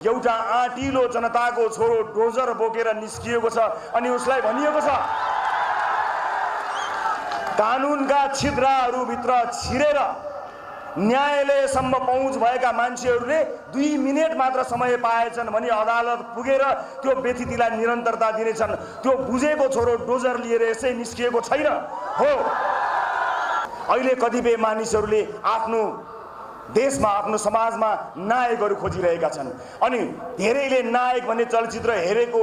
एउटा आँटिलो जनताको छोरो डोजर बोकेर निस्किएको छ अनि उसलाई भनिएको छ कानुनका छिद्राहरूभित्र छिरेर न्यायालयसम्म पहुँच भएका मान्छेहरूले 2 मिनेट मात्र समय पाएछन् भने अदालत पुगेर त्यो व्यतिथिलाई निरन्तरता दिनेछन्। त्यो बुझेको छोरो डोजर लिएर यसै निस्किएको छैन हो। अहिले कतिपय मानिसहरूले आफ्नो देशमा आफ्नो समाजमा नायकहरू खोजिरहेका छन् अनि धेरैले नायक भन्ने चलचित्र हेरेको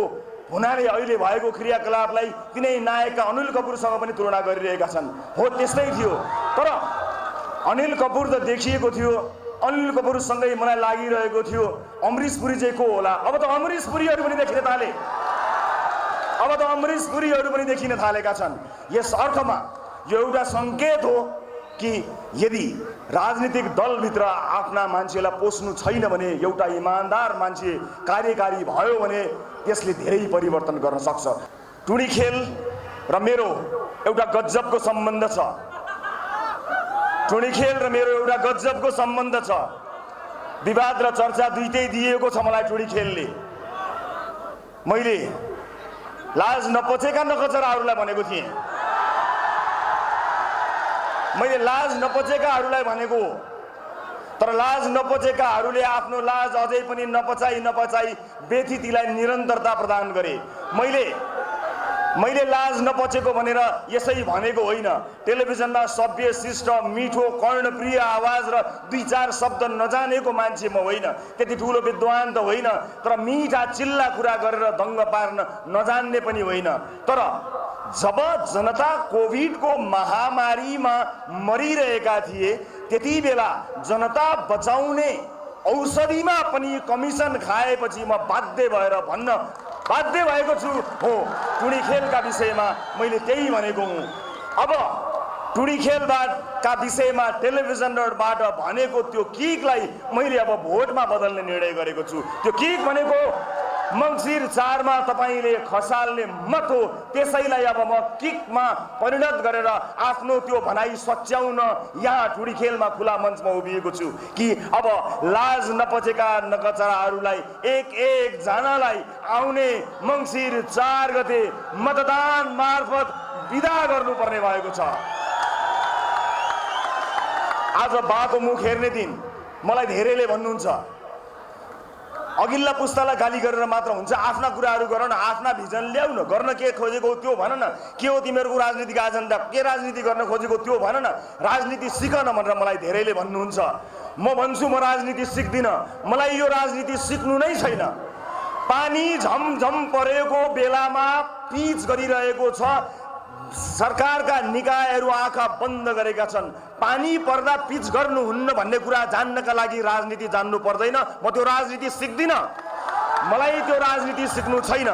हुनाले अहिले भएको क्रियाकलापलाई तिनै नायकका अनिल कपुरसँग पनि तुलना गरिरहेका छन्। हो त्यस्तै थियो, तर अनिल कपुर त देखिएको थियो, अनिल कपुरसँगै मलाई लागिरहेको थियो अमरीश पुरी चाहिँ को होला। अब त अमरीश पुरीहरू पनि देखिन थाले, अब त अमरीश पुरीहरू पनि देखिन थालेका छन्। यस अर्थमा यो एउटा सङ्केत हो कि यदि राजनीतिक दलभित्र आफ्ना मान्छेलाई पोस्नु छैन भने एउटा इमानदार मान्छे कार्यकारी भयो भने त्यसले धेरै परिवर्तन गर्न सक्छ। टुडी खेल र मेरो एउटा गजबको सम्बन्ध छ। टुडी खेल र मेरो एउटा गजबको सम्बन्ध छ। विवाद र चर्चा दुईटै दिएको छ मलाई टुडी खेलले। मैले लाज नपचेका नकचराहरूलाई भनेको थिएँ, मैले लाज नपचेकाहरूलाई भनेको, तर लाज नपचेकाहरूले आफ्नो लाज अझै पनि नपचाई व्यतिथिलाई निरन्तरता प्रदान गरे। मैले लाज नपचेको भनेर यसै भनेको होइन। टेलिभिजनमा सभ्य शिष्ट मिठो कर्णप्रिय आवाज र 2-4 शब्द नजानेको मान्छे म होइन, त्यति ठुलो विद्वान त होइन, तर मिठा चिल्ला कुरा गरेर दङ्ग पार्न नजान्ने पनि होइन। तर जब जनता कोभिडको महामारीमा मरिरहेका थिए त्यति बेला जनता बचाउने औषधिमा पनि कमिसन खाएपछि म बाध्य भएको छु हो। टुडी खेलका विषयमा मैले त्यही भनेको हुँ। अब टुडी खेलका विषयमा टेलिभिजनबाट भनेको त्यो किकलाई मैले अब भोटमा बदल्ने निर्णय गरेको छु। त्यो किक भनेको मङ्सिर 4 मा तपाईले खसाल्ने मत हो। त्यसैलाई अब म किकमा परिणत गरेर आफ्नो त्यो भनाइ सच्याउन यहाँ टुडी खेलमा खुला मञ्चमा उभिएको छु कि अब लाज नपचेका नकचराहरूलाई एक जनालाई आउने मङ्सिर 4 गते मतदान मार्फत विदा गर्नुपर्ने भएको छ। आज बाको मुख हेर्ने दिन। मलाई धेरैले भन्नुहुन्छ अघिल्ला पुस्तालाई गाली गरेर मात्र हुन्छ, आफ्ना कुराहरू गर न, आफ्ना भिजन ल्याउ न, गर्न के खोजेको त्यो भन न, के हो तिमीहरूको राजनीतिक एजेन्डा, के राजनीति गर्न खोजेको त्यो भन न, राजनीति सिक न भनेर मलाई धेरैले भन्नुहुन्छ। म भन्छु म राजनीति सिक्दिनँ, मलाई यो राजनीति सिक्नु नै छैन। पानी झमझम परेको बेलामा पिच गरिरहेको छ, सरकारका निकायहरू आँखा बन्द गरेका छन्। पानी पर्दा पिच गर्नुहुन्न भन्ने कुरा जान्नका लागि राजनीति जान्नु पर्दैन। म त्यो राजनीति सिक्दिनँ, मलाई त्यो राजनीति सिक्नु छैन।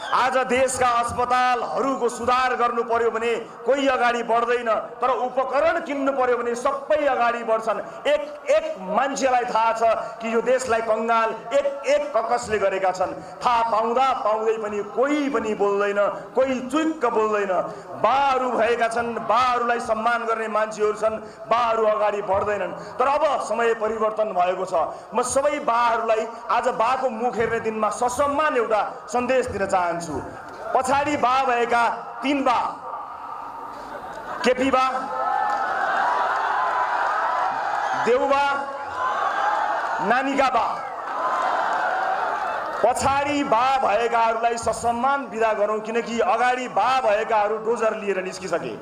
आज देशका अस्पतालहरूको सुधार गर्नु पर्यो भने कोही अगाडि बढ्दैन, तर उपकरण किन्नु पर्यो भने सबै अगाडि बढ्छन्। एक मान्छेलाई थाहा छ कि यो देशलाई कङ्गाल एक ककसले गरेका छन्। थाहा पाउँदै पनि कोही पनि बोल्दैन, कोही चुइक्क बोल्दैन। बाहरू भएका छन्, बाहरूलाई सम्मान गर्ने मान्छेहरू छन्, बाहरू अगाडि बढ्दैनन्। तर अब समय परिवर्तन भएको छ। म सबै बाहरूलाई आज बाको मुख हेर्ने दिनमा ससम्मान एउटा सन्देश दिन चाहन्छु। पछाडि बा भएका 3 बा, केपी बा, देउबा, नानिका बा, पछाडि बा भएकाहरूलाई ससम्मान बिदा गरौँ, किनकि अगाडि बा भएकाहरू डोजर लिएर निस्किसके।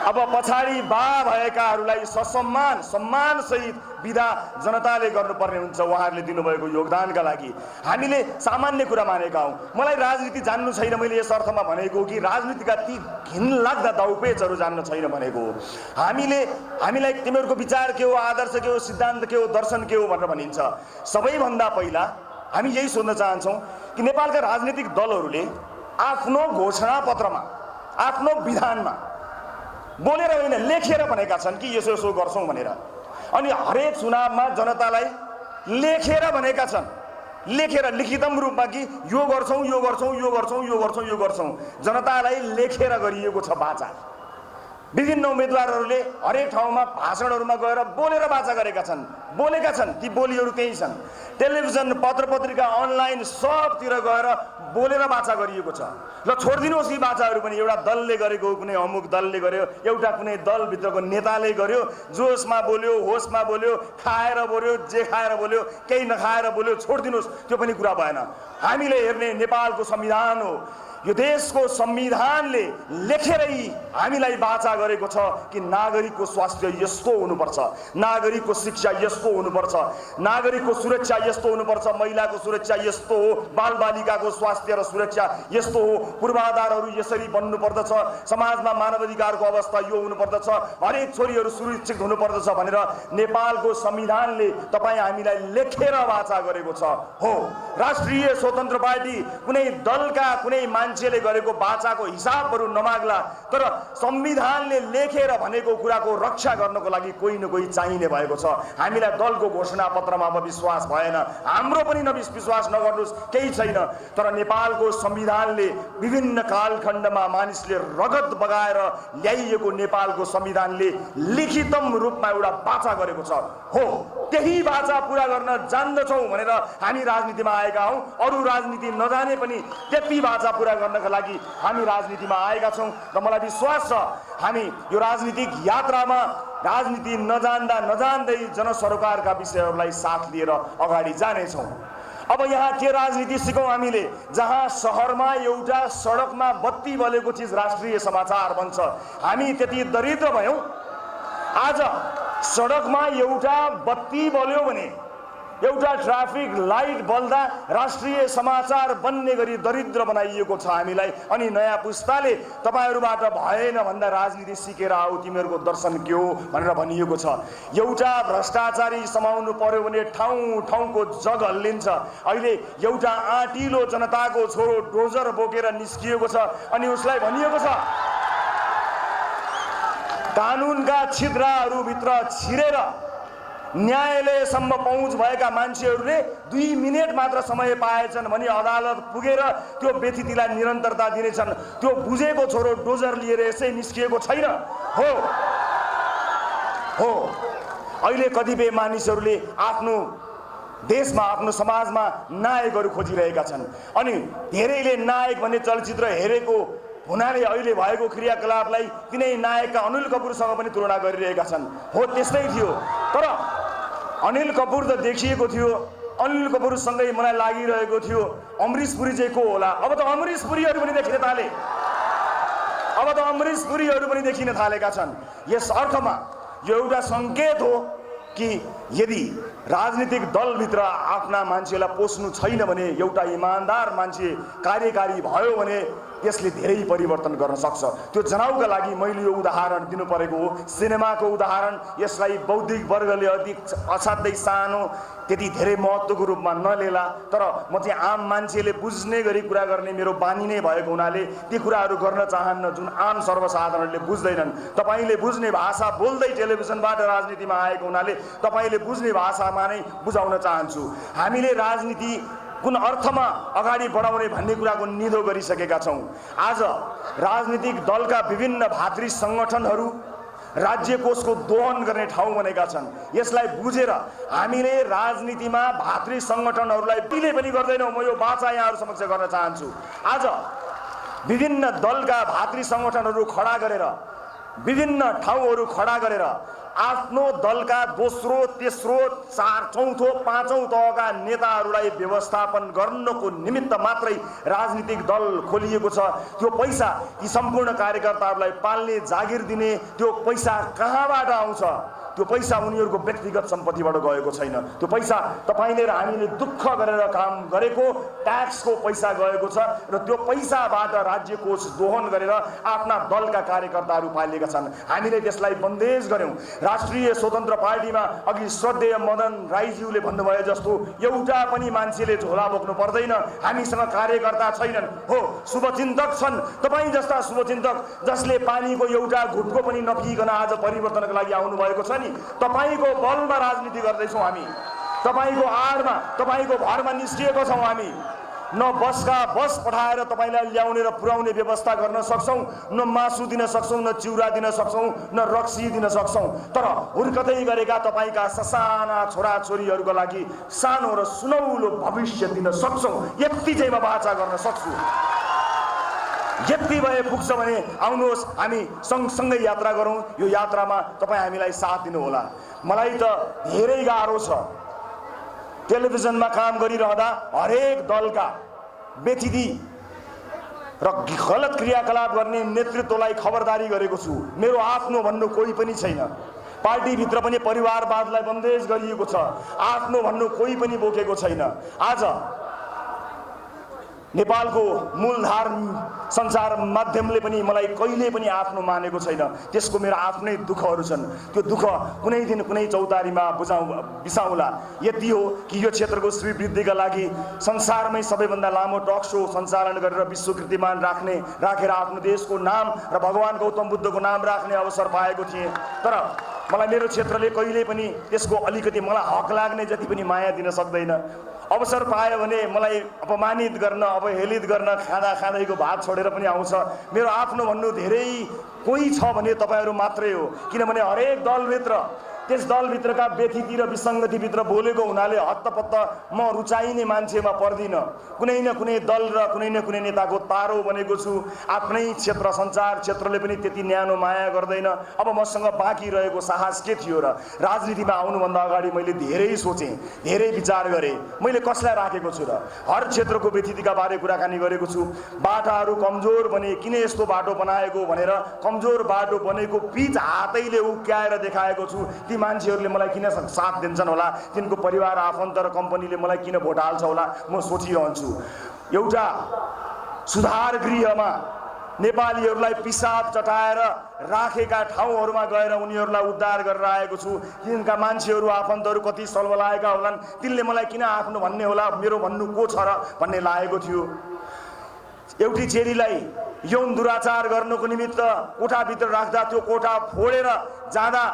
अब पछाडि बा भएकाहरूलाई सम्मान सहित विदा जनताले गर्नुपर्ने हुन्छ उहाँहरूले दिनुभएको योगदानका लागि। हामीले सामान्य कुरा मानेका हौँ। मलाई राजनीति जान्नु छैन मैले यस अर्थमा भनेको कि राजनीतिका ती घिनलाग्दा दाउपेचहरू जान्न छैन भनेको हो। हामीलाई तिमीहरूको विचार के हो, आदर्श के हो, सिद्धान्त के हो, दर्शन के हो भनेर भनिन्छ। सबैभन्दा पहिला हामी यही सोध्न चाहन्छौँ कि नेपालका राजनीतिक दलहरूले आफ्नो घोषणा पत्रमा, आफ्नो विधानमा बोलेर होइन लेखेर भनेका छन् कि यसो गर्छौँ भनेर। अनि हरेक चुनावमा जनतालाई लेखेर भनेका छन्, लेखेर लिखितम रूपमा कि यो गर्छौँ यो गर्छौँ यो गर्छौँ यो गर्छौँ यो गर्छौँ। जनतालाई लेखेर गरिएको छ वाचा। विभिन्न उम्मेदवारहरूले हरेक ठाउँमा भाषणहरूमा गएर बोलेका छन् ती बोलीहरू त्यही छन्। टेलिभिजन पत्र पत्रिका अनलाइन सबतिर गएर बोलेर बाचा गरिएको छ। ल छोडिदिनुहोस् यी बाचाहरू पनि, एउटा दलले गरेको, कुनै अमुक दलले गर्यो, एउटा कुनै दलभित्रको नेताले गर्यो, जोसमा बोल्यो, होसमा बोल्यो, खाएर बोल्यो, जे खाएर बोल्यो, केही नखाएर बोल्यो, छोडिदिनुहोस्, त्यो पनि कुरा भएन। हामीले हेर्ने नेपालको संविधान हो। यो देशको संविधानले लेखेरै हामीलाई बाचा गरेको छ कि नागरिकको स्वास्थ्य यस्तो हुनुपर्छ, नागरिकको शिक्षा यस्तो हुनुपर्छ, नागरिकको सुरक्षा यस्तो हुनुपर्छ, महिलाको सुरक्षा यस्तो हो, बालबालिकाको स्वास्थ्य र सुरक्षा यस्तो हो, पूर्वाधारहरू यसरी बन्नुपर्दछ, समाजमा मानवाधिकारको अवस्था यो हुनुपर्दछ, हरेक छोरीहरू सुरक्षित हुनुपर्दछ भनेर नेपालको संविधानले तपाईँ हामीलाई लेखेर बाचा गरेको छ। हो, राष्ट्रिय स्वतन्त्र पार्टी कुनै दलका कुनै मान्छेले गरेको बाचाको हिसाबहरू नमाग्ला, तर संविधानले लेखेर भनेको कुराको रक्षा गर्नको लागि कोही न कोही चाहिने भएको छ। हामीलाई दलको घोषणा पत्रमा अब विश्वास भएन, हाम्रो पनि विश्वास नगर्नुहोस्, केही छैन। तर नेपालको संविधानले विभिन्न कालखण्डमा मानिसले रगत बगाएर ल्याइएको नेपालको संविधानले लिखितम रूपमा एउटा बाचा गरेको छ। हो, त्यही बाचा पूरा गर्न जान्दछौँ भनेर हामी राजनीतिमा आएका हौँ। अरू राजनीति नजाने पनि त्यति बाचा पूरा गर्नका लागि हामी राजनीतिमा आएका छौँ र मलाई विश्वास छ हामी यो राजनीतिक यात्रामा राजनीति नजान्दा नजान्दै जनसरोकारका विषयहरूलाई साथ लिएर अगाडि जानेछौँ। अब यहाँ के राजनीति सिकौँ हामीले, जहाँ शहरमा एउटा सडकमा बत्ती बलेको चिज राष्ट्रिय समाचार बन्छ। हामी त्यति दरिद्र भयौँ, आज सडकमा एउटा बत्ती बल्यो भने, एउटा ट्राफिक लाइट बल्दा राष्ट्रिय समाचार बन्ने गरी दरिद्र बनाइएको छ हामीलाई। अनि नयाँ पुस्ताले तपाईहरूबाट भएन भन्दा राजनीति सिकेर आऊ, तिमीहरूको दर्शन के हो भनेर भनिएको छ। एउटा भ्रष्टाचारी समाउनु पर्यो भने ठाउँ ठाउँको जग हल्लिन्छ। अहिले एउटा आँटिलो जनताको छोरो डोजर बोकेर निस्किएको छ अनि उसलाई भनिएको छ कानुनका छिद्राहरूभित्र छिरेर न्यायालयसम्म पहुँच भएका मान्छेहरूले 2 मिनेट मात्र समय पाएछन् भने अदालत पुगेर त्यो व्यतिथिलाई निरन्तरता दिनेछन्। त्यो बुझेको छोरो डोजर लिएर यसै निस्किएको छैन। हो, अहिले कतिपय मानिसहरूले आफ्नो देशमा, आफ्नो समाजमा नायकहरू खोजिरहेका छन् अनि धेरैले नायक भन्ने चलचित्र हेरेको हुनाले अहिले भएको क्रियाकलापलाई तिनै नायकका अनिल कपुरसँग पनि तुलना गरिरहेका छन्। हो, त्यस्तै थियो। तर अनिल कपुर त देखिएको थियो, अनिल कपुरसँगै मलाई लागिरहेको थियो अमरीश पुरी चाहिँ को होला। अब त अमरीश पुरीहरू पनि देखिन थालेका छन्। यस अर्थमा यो एउटा सङ्केत हो कि यदि राजनीतिक दलभित्र आफ्ना मान्छेलाई पोस्नु छैन भने, एउटा इमान्दार मान्छे कार्यकारी भयो भने यसले धेरै परिवर्तन गर्न सक्छ। त्यो जनाउका लागि मैले यो उदाहरण दिनु परेको हो, सिनेमाको उदाहरण। यसलाई बौद्धिक वर्गले असाध्यै सानो, त्यति धेरै महत्त्वको रूपमा नलेला, तर म चाहिँ आम मान्छेले बुझ्ने गरी कुरा गर्ने मेरो बानी नै भएको हुनाले ती कुराहरू गर्न चाहन्न जुन आम सर्वसाधारणले बुझ्दैनन्। तपाईँले बुझ्ने भाषा बोल्दै टेलिभिजनबाट राजनीतिमा आएको हुनाले तपाईँले बुझ्ने भाषामा नै बुझाउन चाहन्छु। हामीले राजनीति कुन अर्थमा अगाडि बढाउने भन्ने कुराको निधो गरिसकेका छौँ। आज राजनीतिक दलका विभिन्न भातृ सङ्गठनहरू राज्य कोषको दोहन गर्ने ठाउँ बनेका छन्। यसलाई बुझेर हामीले राजनीतिमा भातृ सङ्गठनहरूलाई पिले पनि गर्दैनौँ। म यो बाचा यहाँहरू समक्ष गर्न चाहन्छु। आज विभिन्न दलका भातृ सङ्गठनहरू खडा गरेर, विभिन्न ठाउँहरू खडा गरेर आफ्नो दलका दोस्रो, तेस्रो, चौथो, पाँचौं तहका नेताहरूलाई व्यवस्थापन गर्नको निमित्त मात्रै राजनीतिक दल खोलिएको छ। त्यो पैसा ती सम्पूर्ण कार्यकर्ताहरूलाई पाल्ने, जागिर दिने त्यो पैसा कहाँबाट आउँछ? त्यो पैसा उनीहरूको व्यक्तिगत सम्पत्तिबाट गएको छैन। त्यो पैसा तपाईँले र हामीले दुःख गरेर काम गरेको ट्याक्सको पैसा गएको छ र त्यो पैसाबाट राज्य कोष दोहन गरेर आफ्ना दलका कार्यकर्ताहरू पालिएका छन्। हामीले त्यसलाई बन्देज गर्यौँ। राष्ट्रिय स्वतन्त्र पार्टीमा अघि श्रद्धेय मदन राईज्यूले भन्नुभयो जस्तो एउटा पनि मान्छेले झोला बोक्नु पर्दैन, हामीसँग कार्यकर्ता छैनन्। हो, शुभचिन्तक छन्, तपाईँ जस्ता शुभचिन्तक जसले पानीको एउटा घुटको पनि नपिइकन आज परिवर्तनको लागि आउनुभएको छ नि। तपाईको बलमा राजनीति गर्दैछौँ हामी, तपाईको आडमा, तपाईको भरमा निस्किएको छौँ हामी। न बसका बस पठाएर तपाईँलाई ल्याउने र पुर्याउने व्यवस्था गर्न सक्छौँ, न मासु दिन सक्छौँ, न चिउरा दिन सक्छौँ, न रक्सी दिन सक्छौँ। तर हुर्कदै गरेका तपाईँका ससाना छोराछोरीहरूको लागि सानो र सुनौलो भविष्य दिन सक्छौँ। यति चाहिँ म वाचा गर्न सक्छु। यति भए पुग्छ भने आउनुहोस् हामी सँगसँगै यात्रा गरौँ। यो यात्रामा तपाईँ हामीलाई साथ दिनुहोला। मलाई त धेरै गाह्रो छ। टेलिभिजनमा काम गरिरहँदा हरेक दलका व्यतिथि र गलत क्रियाकलाप गर्ने नेतृत्वलाई खबरदारी गरेको छु। मेरो आफ्नो भन्नु कोही पनि छैन। पार्टीभित्र पनि परिवारवादलाई बन्देज गरिएको छ। आफ्नो भन्नु कोही पनि बोकेको छैन। आज नेपालको मूलधार सञ्चार माध्यमले पनि मलाई कहिले पनि आफ्नो मानेको छैन। त्यसको मेरो आफ्नै दुःखहरू छन्। त्यो दुःख कुनै दिन कुनै चौतारीमा बिसाउँला। यति हो कि यो क्षेत्रको श्रीवृद्धिका लागि संसारमै सबैभन्दा लामो टक शो सञ्चालन गरेर विश्व कीर्तिमान राखेर आफ्नो देशको नाम र भगवान गौतम बुद्धको नाम राख्ने अवसर पाएको थिएँ। तर मलाई मेरो क्षेत्रले कहिले पनि त्यसको अलिकति मलाई हक लाग्ने जति पनि माया दिन सक्दैन। अवसर पायो भने मलाई अपमानित गर्न, अवहेलित गर्न खाँदैको भात छोडेर पनि आउँछ। मेरो आफ्नो भन्नु धेरै कोही छ भने तपाईँहरू मात्रै हो। किनभने हरेक दलभित्र त्यस दलभित्रका व्यतिथि र विसङ्गतिभित्र बोलेको हुनाले हत्तपत्त म रुचाइने मान्छेमा पर्दिनँ। कुनै न कुनै दल र कुनै न कुनै नेताको तारो बनेको छु। आफ्नै क्षेत्र सञ्चार क्षेत्रले पनि त्यति न्यानो माया गर्दैन। अब मसँग बाँकी रहेको साहस के थियो र? राजनीतिमा आउनुभन्दा अगाडि मैले धेरै सोचेँ, धेरै विचार गरेँ। मैले कसलाई राखेको छु र? हर क्षेत्रको व्यतिथिका बारे कुराकानी गरेको छु। बाटाहरू कमजोर बने, किन यस्तो बाटो बनाएको भनेर कमजोर बाटो बनेको पिच हातैले उक्याएर देखाएको छु। मान्छेहरूले मलाई किन साथ दिन्छन् होला, तिनको परिवार आफन्त र कम्पनीले मलाई किन भोट हाल्छ होला, म सोचिरहन्छु। एउटा सुधार गृहमा नेपालीहरूलाई पिसाब चटाएर राखेका ठाउँहरूमा गएर उनीहरूलाई उद्धार गरेर आएको छु। तिनका मान्छेहरू आफन्तहरू कति सल्बलाएका होलान्, तिनले मलाई किन आफ्नो भन्ने होला, मेरो भन्नु को छ र भन्ने लागेको थियो। एउटी चेलीलाई यौन दुराचार गर्नको निमित्त कोठाभित्र राख्दा त्यो कोठा फोडेर जाँदा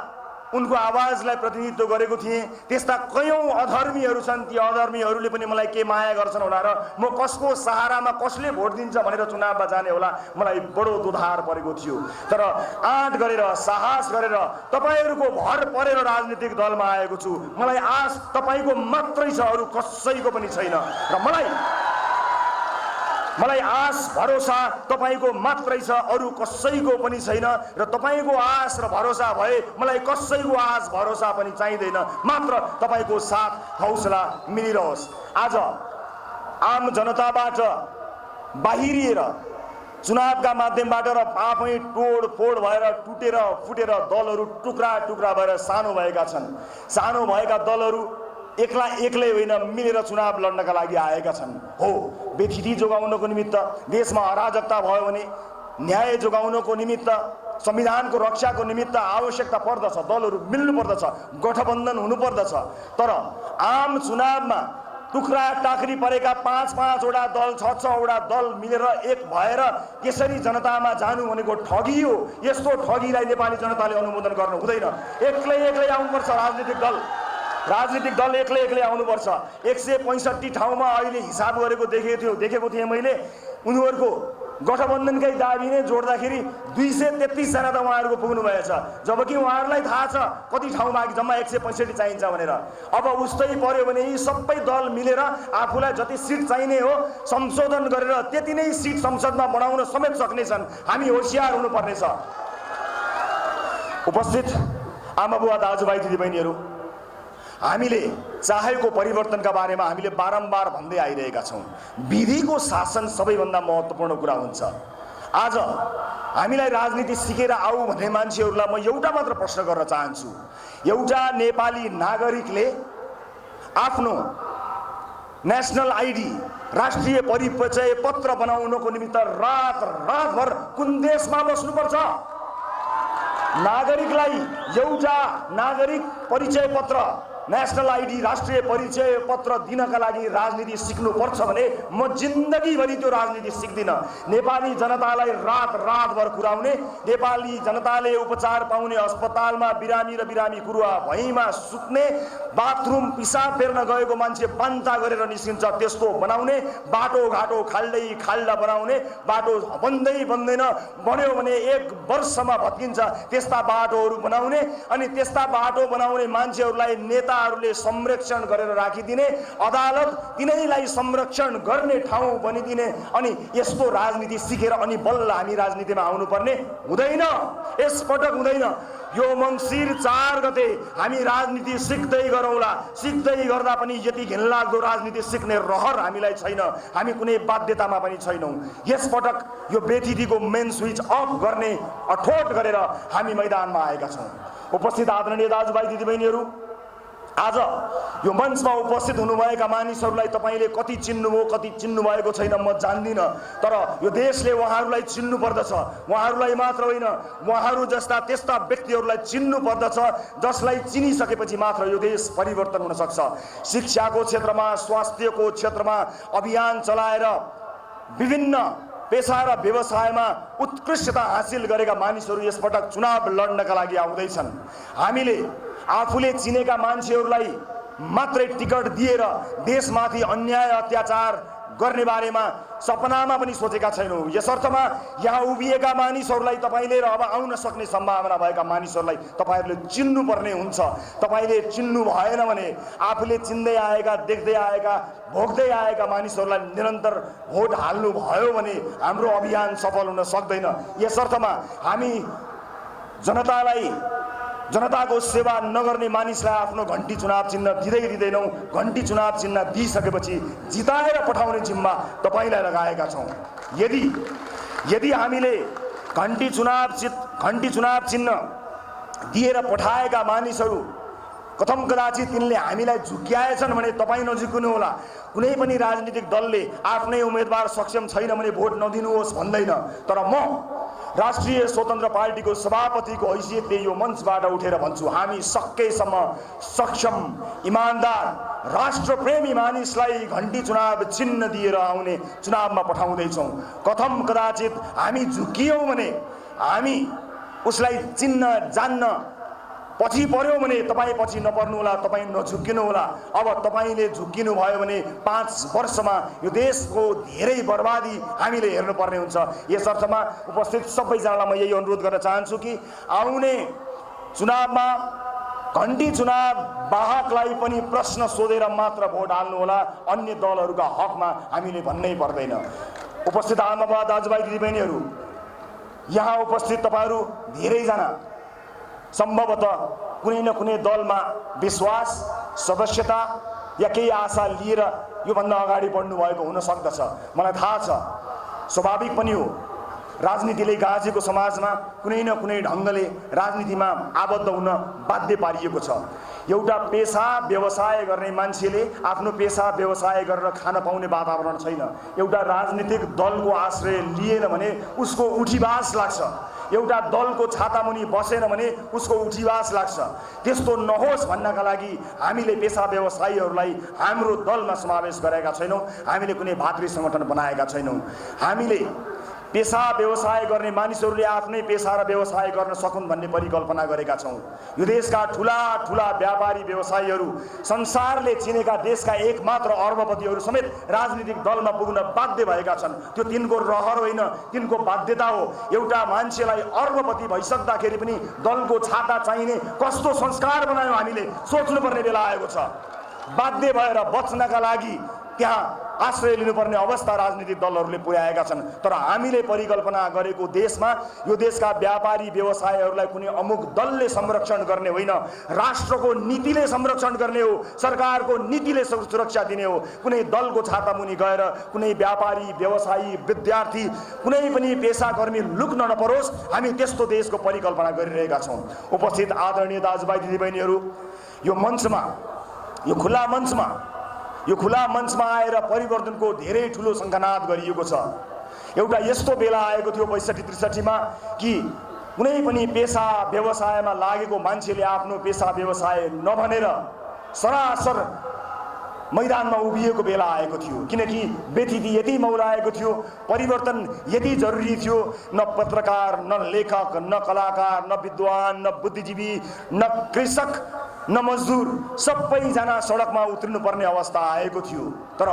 उनको आवाजलाई प्रतिनिधित्व गरेको थिएँ। त्यस्ता कयौं अधर्मीहरू छन्। ती अधर्मीहरूले पनि मलाई के माया गर्छन् होला र म कसको सहारामा कसले भोट दिन्छ भनेर चुनावमा जाने होला, मलाई बडो दुधार परेको थियो। तर आँट गरेर साहस गरेर तपाईहरूको भर परेर राजनीतिक दलमा आएको छु। मलाई आश तपाईको मात्रै छ, अरू कसैको पनि छैन। र मलाई आश भरोसा तपाईको मात्रै छ, अरू कसैको पनि छैन। र तपाईको आश र भरोसा भए मलाई कसैको आश भरोसा पनि चाहिँदैन। मात्र तपाईको साथ हौसला मिलिरहोस्। आज आम जनताबाट बाहिरिएर चुनावका माध्यमबाट र आफै तोडफोड भएर टुटेर फुटेर दलहरू टुक्रा टुक्रा भएर सानो भएका छन्। सानो भएका दलहरू एक्लै होइन, मिलेर चुनाव लड्नका लागि आएका छन्। हो, व्यतिथि जोगाउनको निमित्त, देशमा अराजकता भयो भने न्याय जोगाउनको निमित्त, संविधानको रक्षाको निमित्त आवश्यकता पर्दछ। दलहरू मिल्नु पर्दछ, गठबन्धन हुनुपर्दछ। तर आम चुनावमा टुक्रा टाक्री परेका 5-5वटा दल, 6-6वटा दल मिलेर एक भएर यसरी जनतामा जानु भनेको ठगी हो। यस्तो ठगीलाई नेपाली जनताले अनुमोदन गर्नु हुँदैन। एक्लै आउनुपर्छ राजनीतिक दल एक्लै आउनुपर्छ। 165 ठाउँमा अहिले हिसाब गरेको देखेको थिएँ मैले। उनीहरूको गठबन्धनकै दाबी नै जोड्दाखेरि 233 जना त उहाँहरूको पुग्नु भएछ। जबकि उहाँहरूलाई थाहा छ कति ठाउँमा जम्मा 165 चाहिन्छ भनेर। अब उस्तै पर्यो भने यी सबै दल मिलेर आफूलाई जति सिट चाहिने हो संशोधन गरेर त्यति नै सिट संसदमा बढाउन समेत सक्नेछन्। हामी होशियार हुनुपर्नेछ। उपस्थित आमा बुवा दाजुभाइ दिदीबहिनीहरू, हामीले चाहेको परिवर्तनका बारेमा हामीले बारम्बार भन्दै आइरहेका छौँ। विधिको शासन सबैभन्दा महत्त्वपूर्ण कुरा हुन्छ। आज हामीलाई राजनीति सिकेर आऊ भन्ने मान्छेहरूलाई म एउटा मात्र प्रश्न गर्न चाहन्छु। एउटा नेपाली नागरिकले आफ्नो नेसनल आइडी, राष्ट्रिय परिचय पत्र बनाउनको निमित्त रातभर कुन देशमा बस्नुपर्छ? नागरिकलाई एउटा नागरिक परिचय पत्र नेशनल आइडी राष्ट्रिय परिचय पत्र दिनका लागि राजनीति सिक्नुपर्छ भने म जिन्दगीभरि त्यो राजनीति सिक्दिनँ। नेपाली जनतालाई रातभर कुराउने, नेपाली जनताले उपचार पाउने अस्पतालमा बिरामी र बिरामी कुरुवा भैँमा सुत्ने, बाथरुम पिसाब फेर्न गएको मान्छे बान्ता गरेर निस्किन्छ त्यस्तो बनाउने, बाटोघाटो खाल्डा बनाउने, बाटो बन्दैन बन्यो भने 1 वर्षमा भत्किन्छ त्यस्ता बाटोहरू बनाउने, अनि त्यस्ता बाटो बनाउने मान्छेहरूलाई नेताहरूले संरक्षण गरेर राखिदिने, अदालत तिनैलाई संरक्षण गर्ने ठाउँ बनिदिने। अनि यस्तो राजनीति सिकेर अनि बल्ल हामी राजनीतिमा आउनुपर्ने हुँदैन, यसपटक हुँदैन। यो मङ्सिर 4 गते हामी राजनीति सिक्दै गरौँला। सिक्दै गर्दा पनि यति घिनलाग्दो राजनीति सिक्ने रहर हामीलाई छैन, हामी कुनै बाध्यतामा पनि छैनौँ। यसपटक यो बेथितिको मेन स्विच अफ गर्ने अठोट गरेर हामी मैदानमा आएका छौँ। उपस्थित आदरणीय दाजुभाइ दिदीबहिनीहरू, आज यो मञ्चमा उपस्थित हुनुभएका मानिसहरूलाई तपाईँले कति चिन्नुभयो कति चिन्नु भएको छैन म जान्दिनँ, तर यो देशले उहाँहरूलाई चिन्नु पर्दछ। उहाँहरूलाई मात्र होइन, उहाँहरू जस्ता त्यस्ता व्यक्तिहरूलाई चिन्नु पर्दछ जसलाई चिनिसकेपछि मात्र यो देश परिवर्तन हुन सक्छ। शिक्षाको क्षेत्रमा, स्वास्थ्यको क्षेत्रमा अभियान चलाएर विभिन्न पेशा र व्यवसायमा उत्कृष्टता हासिल गरेका मानिसहरू यसपटक चुनाव लड्नका लागि आउँदैछन्। हामीले आफूले चिनेका मान्छेहरूलाई मात्रै टिकट दिएर देशमाथि अन्याय अत्याचार गर्ने बारेमा सपनामा पनि सोचेका छैनौँ। यसर्थमा यहाँ उभिएका मानिसहरूलाई तपाईँले र अब आउन सक्ने सम्भावना भएका मानिसहरूलाई तपाईँहरूले चिन्नुपर्ने हुन्छ। तपाईँले चिन्नु भएन भने आफूले चिन्दै आएका, देख्दै आएका, भोग्दै आएका मानिसहरूलाई निरन्तर भोट हाल्नु भयो भने हाम्रो अभियान सफल हुन सक्दैन। यसर्थमा हामी जनताको सेवा नगर्ने मानिसलाई आफ्नो घन्टी चुनाव चिन्ह दिँदैनौँ। घन्टी चुनाव चिन्ह दिइसकेपछि जिताएर पठाउने जिम्मा तपाईँलाई लगाएका छौँ। यदि हामीले घन्टी चुनाव चिन्ह दिएर पठाएका मानिसहरू कथम कदाचित तिनले हामीलाई झुक्क्याएछन् भने तपाईँ नझुक्नु होला। कुनै पनि राजनीतिक दलले आफ्नै उम्मेदवार सक्षम छैन भने भोट नदिनुहोस् भन्दैन, तर म राष्ट्रिय स्वतन्त्र पार्टीको सभापतिको हैसियतले यो मञ्चबाट उठेर भन्छु, हामी सकेसम्म सक्षम, इमान्दार, राष्ट्रप्रेमी मानिसलाई घन्टी चुनाव चिन्ह दिएर आउने चुनावमा पठाउँदैछौँ। कथम कदाचित हामी झुक्कियौँ भने, हामी उसलाई चिन्न जान्न पछि पर्यो भने तपाईँ पछि नपर्नु होला, तपाईँ नझुक्किनु होला। अब तपाईँले झुक्किनु भयो भने 5 वर्षमा यो देशको धेरै बर्बादी हामीले हेर्नुपर्ने हुन्छ। यसर्थमा उपस्थित सबैजनालाई म यही अनुरोध गर्न चाहन्छु कि आउने चुनावमा घन्टी चुनाव बाहकलाई पनि प्रश्न सोधेर मात्र भोट हाल्नु होला, अन्य दलहरूका हकमा हामीले भन्नै पर्दैन। उपस्थित आमाबा दाजुभाइ दिदीबहिनीहरू, यहाँ उपस्थित तपाईँहरू धेरैजना सम्भवतः कुनै न कुनै दलमा विश्वास, सदस्यता या केही आशा लिएर योभन्दा अगाडि बढ्नु भएको हुन सक्दछ। मलाई थाहा छ, स्वाभाविक पनि हो, राजनीतिले गाँजेको समाजमा कुनै न कुनै ढङ्गले राजनीतिमा आबद्ध हुन बाध्य पारिएको छ। एउटा पेशा व्यवसाय गर्ने मान्छेले आफ्नो पेशा व्यवसाय गरेर खान पाउने वातावरण छैन। एउटा राजनीतिक दलको आश्रय लिएन भने उसको उठीवास लाग्छ, एउटा दलको छातामुनि बसेन भने उसको उठीवास लाग्छ। त्यस्तो नहोस् भन्नका लागि हामीले पेशा व्यवसायीहरूलाई हाम्रो दलमा समावेश गरेका छैनौँ, हामीले कुनै भातृ सङ्गठन बनाएका छैनौँ। हामीले पेशा व्यवसाय गर्ने मानिसहरूले आफ्नै पेशा र व्यवसाय गर्न सकुन् भन्ने परिकल्पना गरेका छौँ। यो देशका ठुला ठुला व्यापारी व्यवसायीहरू, संसारले चिनेका देशका एकमात्र अर्बपतिहरू समेत राजनीतिक दलमा पुग्न बाध्य भएका छन्। त्यो तिनको रहर होइन, तिनको बाध्यता हो। एउटा मान्छेलाई अर्बपति भइसक्दाखेरि पनि दलको छाता चाहिने कस्तो संस्कार बनायौँ हामीले सोच्नुपर्ने बेला आएको छ। बाध्य भएर बच्नका लागि त्यहाँ आश्रय लिनुपर्ने अवस्था राजनीतिक दलहरूले पुर्याएका छन्। तर हामीले परिकल्पना गरेको देशमा यो देशका व्यापारी व्यवसायहरूलाई कुनै अमुक दलले संरक्षण गर्ने होइन, राष्ट्रको नीतिले संरक्षण गर्ने हो, सरकारको नीतिले सुरक्षा दिने हो। कुनै दलको छातामुनि गएर कुनै व्यापारी व्यवसायी विद्यार्थी कुनै पनि पेशाकर्मी लुक्न नपरोस्, हामी त्यस्तो देशको परिकल्पना गरिरहेका छौँ। उपस्थित आदरणीय दाजुभाइ दिदीबहिनीहरू, यो खुला मञ्चमा आएर परिवर्तनको धेरै ठुलो शङ्खनाद गरिएको छ। एउटा यस्तो बेला आएको थियो 62-63 मा कि कुनै पनि पेशा व्यवसायमा लागेको मान्छेले आफ्नो पेशा व्यवसाय नभनेर सरासर मैदानमा उभिएको बेला आएको थियो, किनकि व्यथिति यति मौलाएको थियो, परिवर्तन यति जरुरी थियो। न पत्रकार, न लेखक, न कलाकार, न विद्वान, न बुद्धिजीवी, न कृषक, न मजदुर, सबैजना सडकमा उत्रिनुपर्ने अवस्था आएको थियो। तर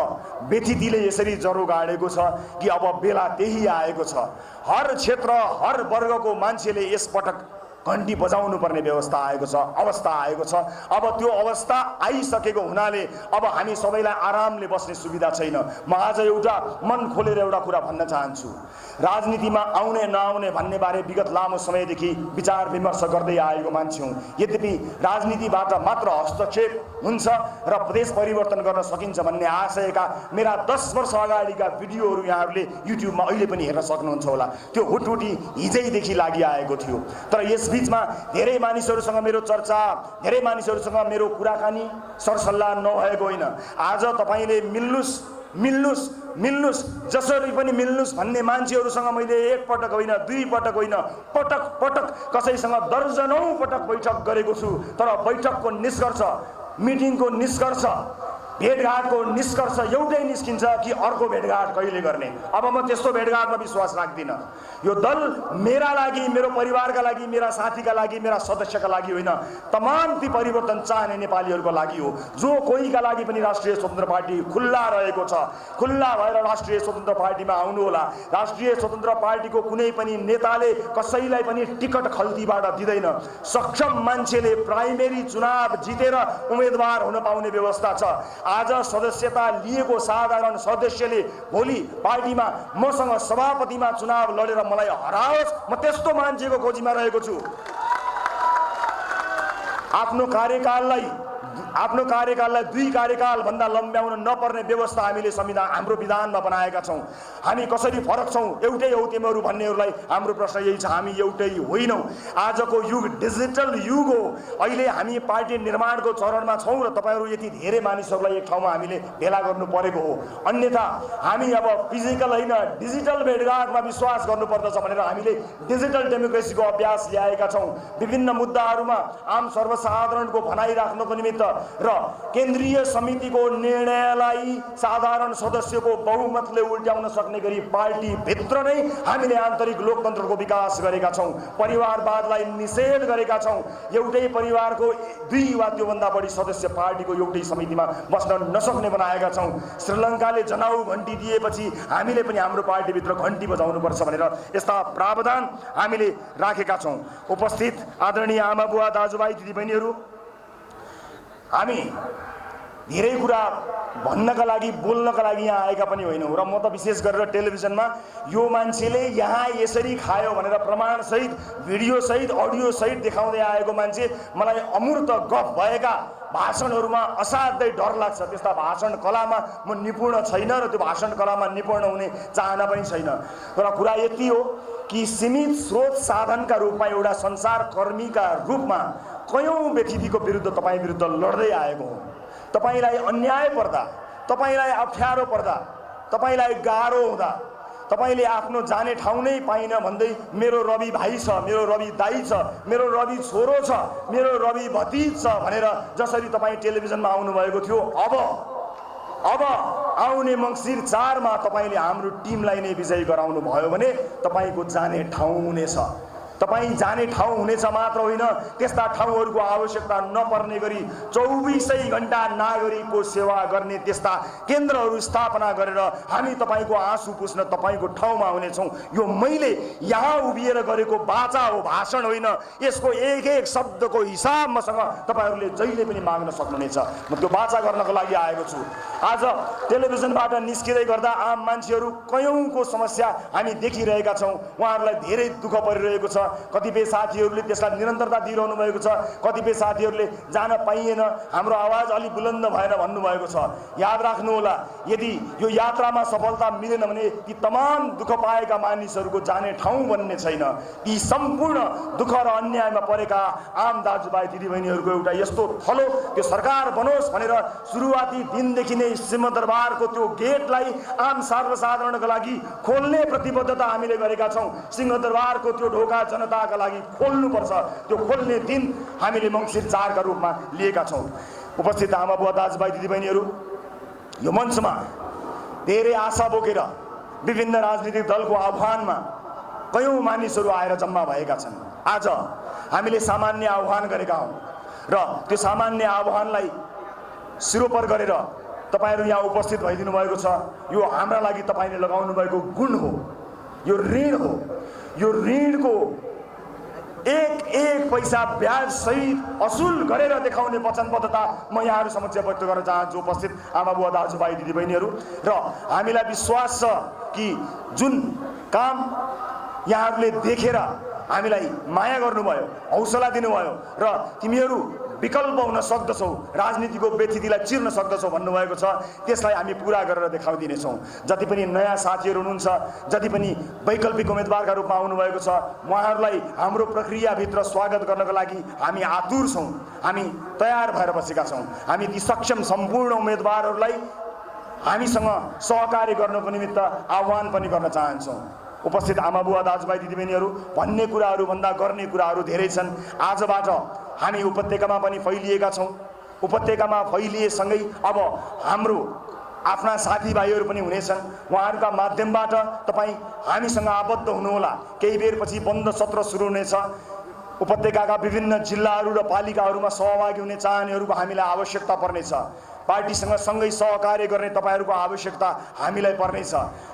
व्यथितिले यसरी जरो गाडेको छ कि अब बेला त्यही आएको छ। हर क्षेत्र, हर वर्गको मान्छेले यसपटक घन्टी बजाउनु पर्ने व्यवस्था आएको छ, अवस्था आएको छ। अब त्यो अवस्था आइसकेको हुनाले अब हामी सबैलाई आरामले बस्ने सुविधा छैन। म आज एउटा मन खोलेर एउटा कुरा भन्न चाहन्छु। राजनीतिमा आउने नआउने भन्ने बारे विगत लामो समयदेखि विचार विमर्श गर्दै आएको मान्छे हुँ। यद्यपि राजनीतिबाट मात्र हस्तक्षेप हुन्छ र प्रदेश परिवर्तन गर्न सकिन्छ भन्ने आशयका मेरा 10 वर्ष अगाडिका भिडियोहरू यहाँहरूले युट्युबमा अहिले पनि हेर्न सक्नुहुन्छ होला। त्यो हुटहुटी हिजैदेखि लागिआएको थियो। तर यसबीचमा धेरै मानिसहरूसँग मेरो चर्चा, धेरै मानिसहरूसँग मेरो कुराकानी सरसल्लाह नभएको होइन। आज तपाईले मिल्नुस् जसरी पनि मिल्नुस् भन्ने मान्छेहरूसँग मैले एक पटक होइन, दुई पटक होइन, पटक पटक कसैसँग दर्जनौं पटक बैठक गरेको छु। तर बैठकको निष्कर्ष, मिटिङको निष्कर्ष, भेटघाटको निष्कर्ष एउटै निस्किन्छ कि अर्को भेटघाट कहिले गर्ने। अब म त्यस्तो भेटघाटमा विश्वास राख्दिनँ। यो दल मेरा लागि, मेरो परिवारका लागि, मेरा साथीका लागि, मेरा सदस्यका लागि होइन, तमाम ती परिवर्तन चाहने नेपालीहरूको लागि हो। जो कोहीका लागि पनि राष्ट्रिय स्वतन्त्र पार्टी खुल्ला रहेको छ, खुल्ला भएर राष्ट्रिय स्वतन्त्र पार्टीमा आउनु होला। राष्ट्रिय स्वतन्त्र पार्टीको कुनै पनि नेताले कसैलाई पनि टिकट खल्तीबाट दिँदैन। सक्षम मान्छेले प्राइमेरी चुनाव जितेर उम्मेदवार हुन पाउने व्यवस्था छ। आज सदस्यता लिएको साधारण सदस्यले भोलि पार्टीमा मसँग सभापतिमा चुनाव लडेर मलाई हराओस्, म त्यस्तो मान्छेको खोजीमा रहेको छु। आफ्नो कार्यकाललाई 2 कार्यकाल भन्दा लम्ब्याउन नपर्ने व्यवस्था हामीले संविधान, हाम्रो विधानमा बनाएका छौं। हामी कसरी फरक छौं? एउटै हो तिमीहरू भन्नेहरूलाई हाम्रो प्रश्न यही छ। हामी एउटै होइनौं। आजको युग डिजिटल युग हो। अहिले हामी पार्टी निर्माणको चरणमा छौं र तपाईहरु यति धेरै मानिसहरूलाई एक ठाउँमा हामीले भेला गर्नु परेको हो। अन्यथा हामी अब फिजिकल होइन, डिजिटल भेटघाटमा विश्वास गर्नुपर्दछ भनेर हामीले डिजिटल डेमोक्रेसीको अभ्यास ल्याएका छौं। विभिन्न मुद्दाहरूमा आम सर्वसाधारणको भनाइ राख्नको निमित्त र केन्द्रीय समितिको निर्णयलाई साधारण सदस्यको बहुमतले उल्ट्याउन सक्ने गरी पार्टी भित्र नै हामीले आन्तरिक लोकतन्त्रको विकास गरेका छौं। परिवारवादलाई निषेध गरेका छौं। एउटै परिवारको 2 वा त्योभन्दा बढी सदस्य पार्टीको एउटै समितिमा बस्न नसक्ने बनाएका छौं। श्रीलङ्काले जनाउ घण्टी दिएपछि हामीले पनि हाम्रो पार्टीभित्र घण्टी बजाउनु पर्छ भनेर यस्ता प्रावधान हामीले राखेका छौं। उपस्थित आदरणीय आमा बुवा दाजुभाइ दिदीबहिनीहरू, हामी धेरै कुरा भन्नका लागि, बोल्नका लागि यहाँ आएका पनि होइनौँ र म त विशेष गरेर टेलिभिजनमा यो मान्छेले यहाँ यसरी खायो भनेर प्रमाण सहित, भिडियो सहित, अडियो सहित देखाउँदै आएको मान्छे, मलाई अमूर्त गफ भएका भाषणहरूमा असाध्यै डर लाग्छ। त्यस्ता भाषण कलामा म निपुण छैन र त्यो भाषण कलामा निपुण हुने चाहना पनि छैन। तर कुरा यति हो कि सीमित स्रोत साधनका रूपमा एउटा संसारकर्मीका रूपमा कयौं व्यक्तिको विरुद्ध तपाईँ विरुद्ध लड्दै आएको हो। तपाईलाई अन्याय पर्दा, तपाईलाई अप्ठ्यारो पर्दा, तपाईलाई गाह्रो हुँदा, तपाईले आफ्नो जाने ठाउँ नै पाइन भन्दै मेरो रवि भाइ छ, मेरो रवि दाइ छ, मेरो रवि छोरो छ, मेरो रवि भतिज छ भनेर जसरी तपाईँ टेलिभिजनमा आउनु भएको थियो, अब आउने मङ्सिर 4 मा तपाईले हाम्रो टिमलाई नै विजयी गराउनु भयो भने तपाईको जाने ठाउँ हुनेछ। तपाईं जाने ठाउँ हुनेछ मात्र होइन, त्यस्ता ठाउँहरूको आवश्यकता नपर्ने गरी 24 घण्टा नागरिकको सेवा गर्ने त्यस्ता केन्द्रहरू स्थापना गरेर हामी तपाईको आँसु पुस्न तपाईको ठाउँमा हुनेछौँ। यो मैले यहाँ उभिएर गरेको वाचा हो, भाषण होइन। यसको एक एक शब्दको हिसाब मसँग तपाईहरूले जहिले पनि माग्न सक्नुहुनेछ। म त्यो वाचा गर्नको लागि आएको छु। आज टेलिभिजनबाट निस्किँदै गर्दा आम मान्छेहरू कयौंको समस्या हामी देखिरहेका छौँ। उहाँहरूलाई धेरै दुःख परिरहेको छ। कतिपय साथीहरूले त्यसलाई निरन्तरता दिइरहनु भएको छ। कतिपय साथीहरूले जान पाइएन, हाम्रो आवाज अलि बुलन्द भएर भन्नुभएको छ। याद राख्नु होला, यदि यो यात्रामा सफलता मिलेन भने ती तमाम दुःख पाएका मानिसहरूको जाने ठाउँ बन्ने छैन। ती सम्पूर्ण दुःख र अन्यायमा परेका आम दाजुभाइ दिदीबहिनीहरूको एउटा यस्तो थलो, त्यो सरकार बनोस् भनेर सुरुवाती दिनदेखि नै सिंहदरबारको त्यो गेटलाई आम सर्वसाधारणका लागि खोल्ने प्रतिबद्धता हामीले गरेका छौँ। सिंहदरबारको त्यो ढोका जनताका लागि खोल्नुपर्छ। त्यो खोल्ने दिन हामीले मङ्सिर 4 का रूपमा लिएका छौँ। उपस्थित आमा बुवा दाजुभाइ दिदीबहिनीहरू, यो मञ्चमा धेरै आशा बोकेर विभिन्न राजनीतिक दलको आह्वानमा कयौं मानिसहरू आएर जम्मा भएका छन्। आज हामीले सामान्य आह्वान गरेका हौं र त्यो सामान्य आह्वानलाई सिरोपर गरेर तपाईहरु यहाँ उपस्थित भइदिनु भएको छ। यो हाम्रा लागि तपाईले लगाउनु भएको गुण हो, यो ऋण हो। यो ऋणको एक पैसा ब्याज सहित असुल गरेर देखाउने वचनबद्धता म यहाँहरु समक्ष व्यक्त गर्न चाहन्छु उपस्थित आमा बुवा दाजुभाइ दिदीबहिनीहरू। र हामीलाई विश्वास छ कि जुन काम यहाँहरुले देखेर हामीलाई माया गर्नुभयो, हौसला दिनुभयो र तिमीहरू विकल्प हुन सक्दछौ, राजनीतिको व्यथितिलाई चिर्न सक्दछौ भन्नुभएको छ, त्यसलाई हामी पूरा गरेर देखाउदिनेछौँ। जति पनि नयाँ साथीहरू हुनुहुन्छ, जति पनि वैकल्पिक उम्मेदवारका रूपमा आउनुभएको छ, उहाँहरूलाई हाम्रो प्रक्रियाभित्र स्वागत गर्नको लागि हामी आतुर छौँ, हामी तयार भएर बसेका छौँ। हामी ती सक्षम सम्पूर्ण उम्मेदवारहरूलाई हामीसँग सहकार्य गर्नको निमित्त आह्वान पनि गर्न चाहन्छौँ। उपस्थित आमा बुवा दाजुभाइ दिदीबहिनीहरू, भन्ने कुराहरू भन्दा गर्ने कुराहरू धेरै छन्। आजबाट हामी उपत्यकामा पनि फैलिएका छौँ। उपत्यकामा फैलिएसँगै अब हाम्रो आफ्ना साथीभाइहरू पनि हुनेछन्। उहाँहरूका माध्यमबाट तपाईँ हामीसँग आबद्ध हुनुहोला। केही बेरपछि बन्द सत्र सुरु हुनेछ। उपत्यकाका विभिन्न जिल्लाहरू र पालिकाहरूमा सहभागी हुने चाहनेहरूको हामीलाई आवश्यकता पर्नेछ। पार्टीसँग सँगै सहकार्य गर्ने तपाईहरुको आवश्यकता हामीलाई पर्नेछ।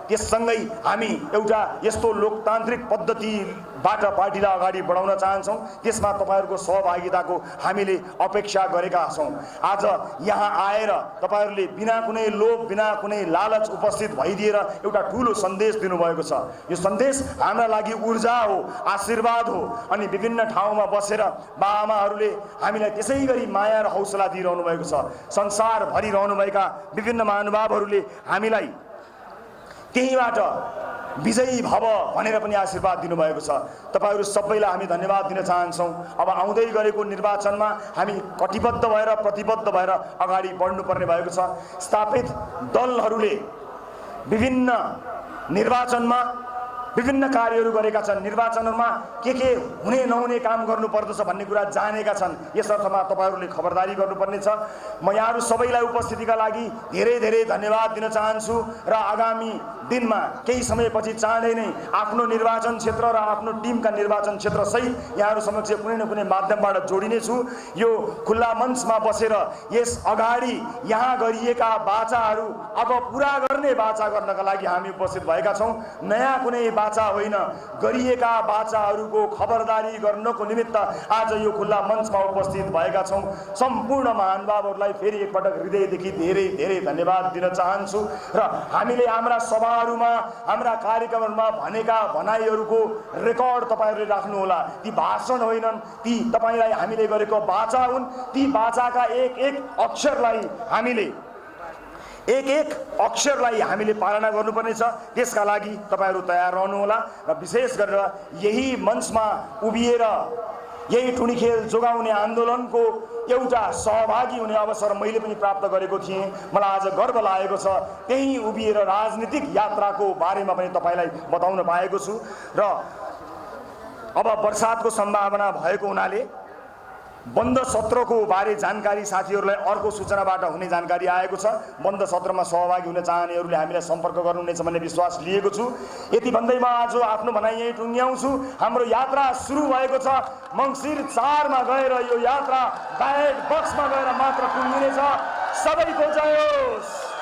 त्यससँगै हामी एउटा यस्तो लोकतान्त्रिक पद्धतिबाट पार्टीलाई अगाडि बढाउन चाहन्छौँ, त्यसमा तपाईहरुको सहभागिताको हामीले अपेक्षा गरेका छौँ। आज यहाँ आएर तपाईहरुले बिना कुनै लोभ, बिना कुनै लालच उपस्थित भइदिएर एउटा ठूलो सन्देश दिनुभएको छ। यो सन्देश हाम्रा लागि ऊर्जा हो, आशीर्वाद हो। अनि विभिन्न ठाउँमा बसेर बाआमाहरूले हामीलाई त्यसैगरी माया र हौसला दिइरहनु भएको छ। संसार भरिरहनुभएका विभिन्न महानुभावहरूले हामीलाई त्यहीबाट विजयी भव भनेर पनि आशीर्वाद दिनुभएको छ। तपाईहरु सबैलाई हामी धन्यवाद दिन चाहन्छौँ। अब आउँदै गरेको निर्वाचनमा हामी कटिबद्ध भएर प्रतिबद्ध भएर अगाडि बढ्नुपर्ने भएको छ। स्थापित दलहरूले विभिन्न निर्वाचनमा विभिन्न कार्यहरू गरेका छन्। निर्वाचनमा के हुने नहुने काम गर्नुपर्दछ भन्ने कुरा जानेका छन्। यस अर्थमा तपाईहरुले खबरदारी गर्नुपर्ने छ। म यहाँहरु सबैलाई उपस्थितिका लागि धेरै धेरै धन्यवाद दिन चाहन्छु र आगामी दिनमा केही समयपछि चाँडै नै आफ्नो निर्वाचन क्षेत्र र आफ्नो टिमका निर्वाचन क्षेत्र सहित यहाँहरु समक्ष कुनै न कुनै माध्यमबाट जोडिनेछु। यो खुल्ला मञ्चमा बसेर यस अगाडि यहाँ गरिएका बाचाहरू अब पूरा गर्ने बाचा गर्नका लागि हामी उपस्थित भएका छौं। नयाँ कुनै बाचा होइन, गरिएका बाचाहरूको खबरदारी गर्नको निमित्त आज यो खुल्ला मञ्चमा उपस्थित भएका छौं। सम्पूर्ण महानुभावहरूलाई फेरि एकपटक हृदयदेखि धेरै धेरै धन्यवाद दिन चाहन्छु र हामीले हाम्रा सभाहरूमा, हाम्रा कार्यक्रमहरूमा भनेका भनाइहरूको रेकर्ड तपाईहरुले राख्नुहोला। ती भाषण होइनन्, ती तपाईलाई हामीले गरेको बाचा हुन्। ती बाचाका एक एक अक्षरलाई हामीले पालना गर्नुपर्ने छ। त्यसका लागि तपाईहरु तयार रहनुहोला र विशेष गरेर यही मञ्चमा उभिएर यही टुणीखेल जोगाउने आन्दोलनको एउटा सहभागी हुने अवसर मैले पनि प्राप्त गरेको थिएँ। मलाई आज गर्व लागेको छ त्यही उभिएर राजनीतिक यात्राको बारेमा पनि तपाईलाई बताउन पाएको छु। र अब बर्सातको सम्भावना भएको हुनाले बन्द सत्रको बारे जानकारी साथीहरूलाई अर्को सूचनाबाट हुने जानकारी आएको छ। बन्द सत्रमा सहभागी हुन चाहनेहरूले हामीलाई सम्पर्क गर्नुहुनेछ भन्ने विश्वास लिएको छु। यति भन्दै म आज आफ्नो भनाइ यही टुङ्ग्याउँछु। हाम्रो यात्रा सुरु भएको छ। मङ्सिर 4 मा गएर यो यात्रा ब्यालेट बक्समा गएर मात्र टुङ्गिनेछ। सबैको जय होस्।